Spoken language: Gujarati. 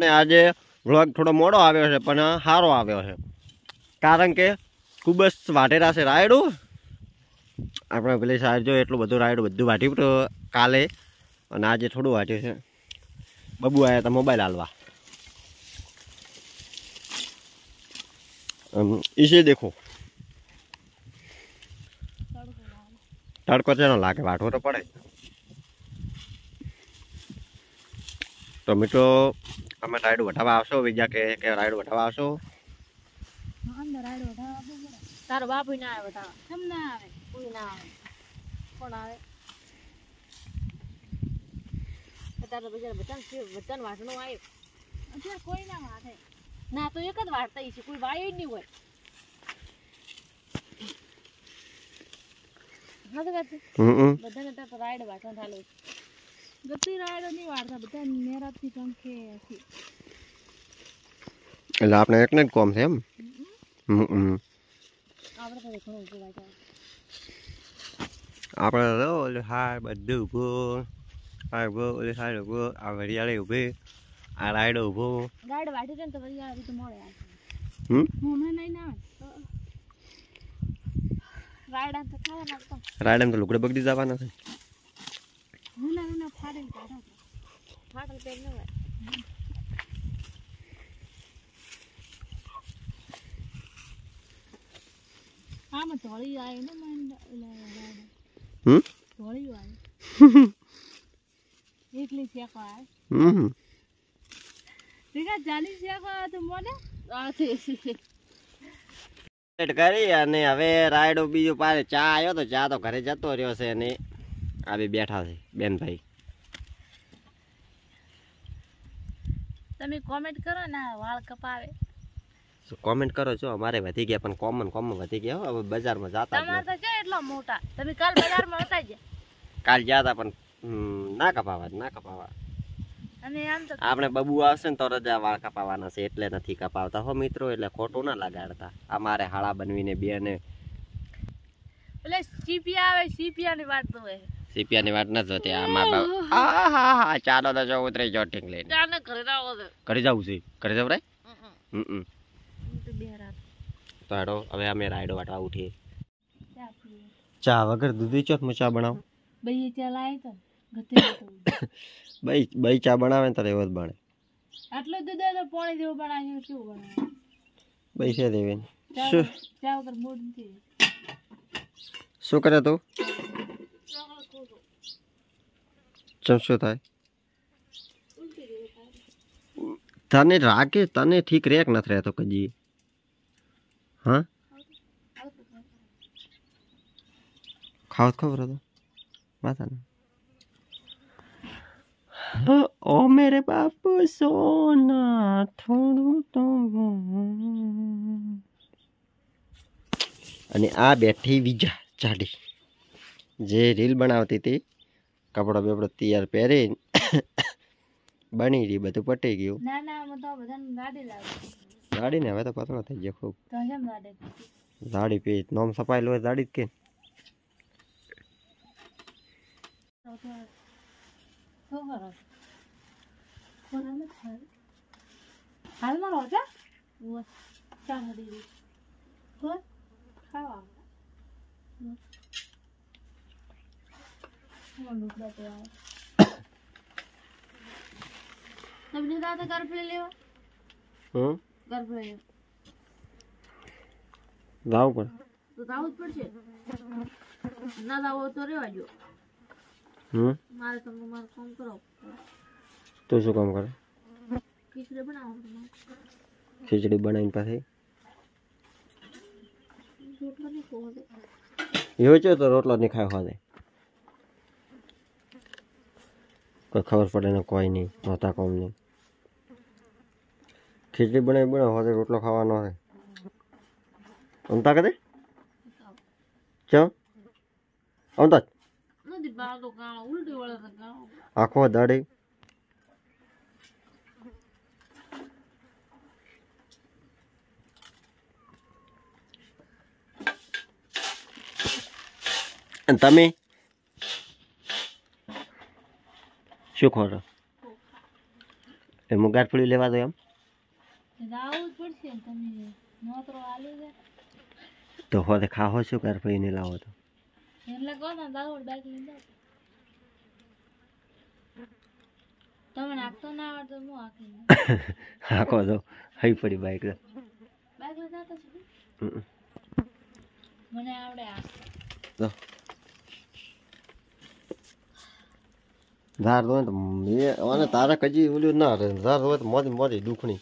ને આજે વ્લોગ થોડો મોડો આવ્યો છે પણ સારો આવ્યો છે, કારણ કે ખૂબ જ વાઢેરા છે રાયડું. આપણે પેલી સાઈડ જો એટલું બધું રાયડું બધું વાઢ્યું તો કાલે, અને આજે થોડું વાઢ્યું છે. બબુ આવ્યા હતા મોબાઈલ હાલવા. इसे देखो तड़को चेनो लागे वाटो तो पड़े। तो मित्रो અમે રાયડું વટાવા આવશો બીજા કે રાયડું વટાવા આવશો? અંદર રાયડું વટાવા આવવું પડે. તારો બાપુ ના આવે વટાવા. કેમ ના આવે? કોઈ ના આવે. કોણ આવે? તારો બજાર બચન વાટણું આવ્યું. અત્યારે કોઈ ના વાટે. ના તો એક જ વાટતા છે, કોઈ વાયો જ નહીં હોય. હા તો બધાને તો રાયડ વાટવા ચાલુ. ગતિ રાયડો નહીં વાળતા, બધા મેરાથી કંખે છે. એટલે આપણે એકને જ કોમ છે એમ. આપણે તો ઘણું ઉભું વાગ્યા. આપણે તો ઓલે હાર બધું ઊભું, હાર ઊભો, ઓલે હાર ઊભો, આ વરિયાળી ઊભી, આ રાયડો ઊભો. રાયડ વાટી છે ને તો વરિયાળી તો મળે. હમણાં નહીં ના રાયડા તો ખાવાના તો. રાયડા તો લુગડે બગડી જવાના છે. રૂના ફાડે કાઢો. ફાડલ પેન ન હોય. આમાં ધોળી આવે ને મંડ ધોળી આવે. એટલી શેકો આવે. ઠીક જાલી શેકો તો મોને આ છે. કરી અને હવે રાયડો બીજો પાછે ચા આવ્યો તો ચા તો ઘરે જતો રહ્યો છે, અને આ બે બેઠા છે બેન ભાઈ. તમે કોમેન્ટ કરો ને વાળ કપાવે. કોમેન્ટ કરો છો, અમારે વધી ગયા પણ કોમન વધી ગયા. હવે બજારમાં જાતા તમારે તો છે એટલા મોટા. તમે કાલ બજારમાં હતા ગયા? કાલ ગયા હતા પણ ના કપાવા. અને આમ તો આપણે બબુ આવશે ને તો રજા વાળ કપાવાના છે એટલે નથી કપાવતા હો મિત્રો, એટલે ખોટું ના લગાડતા. અમારે હાળા બનવીને બે ને એટલે સીપિયા આવે, સીપિયાની વાત તો હોય. સીપિયાની વાત નથી હોતી. હા ચાલો તો જો ઉતરી જો ઠીક લઈને ચાને ઘરે આવો તો ઘરે જવું છે. ઘરે જવું રે તો બે રાત તો હેડો હવે અમે રાયડો વાટવા ઉઠીએ. ચા વગર દૂધી ચોથ માં ચા બનાવ. બઈ ચા લાય તો ગતે બઈ ચા બનાવે ને તારે એવો જ બને. આટલો દૂધ તો પાણી જેવું બનાવ્યું. કેવું બનાવે બઈ છે દેવે ચા વગર મૂડ નથી. શું કરે તું? ચમ શું થાય તને? રાખે તને ઠીક રેક નથી રહેતો કજી. હા ખાવ ખબર હતો માતા. ओ मेरे बापू सोना થોડું તો. અને આ બેઠી વિજા જાડી જે રીલ બનાવતી હતી, કપડો બેપડો તૈયાર પહેરી બની રહી, બધું પટી ગયું. ના ના હું તો બધાને ગાડી લાવી. ગાડી ને હવે તો પતળો થઈ ગયો ખૂબ. તો કેમ ગાડી? દાડી પી નોમ સપાઈ લો દાડી જ કે. હાલમાં રોજા ચા હડી ખાવા તમને દાદા ગરફડે લેવા ગરફડે જાવ પણ તો જાવું જ પડશે. ના જાવો તો રેવા જો. મારે તમને મારું કામ કરો. તું શું કામ કરે? ખીચડી બનાવો. ખીચડી બનાવીને પાછી રોટલો નહીં ખાવો દે. યોચો તો રોટલો નહીં ખાવા દે. કોઈ ખબર પડે ને કોઈ નહીં, નહોતા કોમ નહીં. ખીચડી બનાવો હવે રોટલો ખાવાનો હોય. અમતા કરે ચો અમતા નથી બાળકો ગાણો ઉલટી વળે તો ગાણો આખો દાડી. અને તમે શું ખોરો? એ મુગાટફળી લેવા દો એમ જાવું જ પડશે ને તમે નોતરો આલી દે તો હોતે ખાવો શું ગારફળી નહીં લાવો તો એટલે કહો ને દાવડ બાઈક લઈને જાઓ તમે નાખતો ના આવડતો હું આખી હાકો દો હઈ પડી બાઈક બાઈક લઈને જતો છું મને આવડે આ તો ધાર દો ને તો તારા કજી ઓલું ના રહે ધાર હોય તો મોદી મોદી દુખણી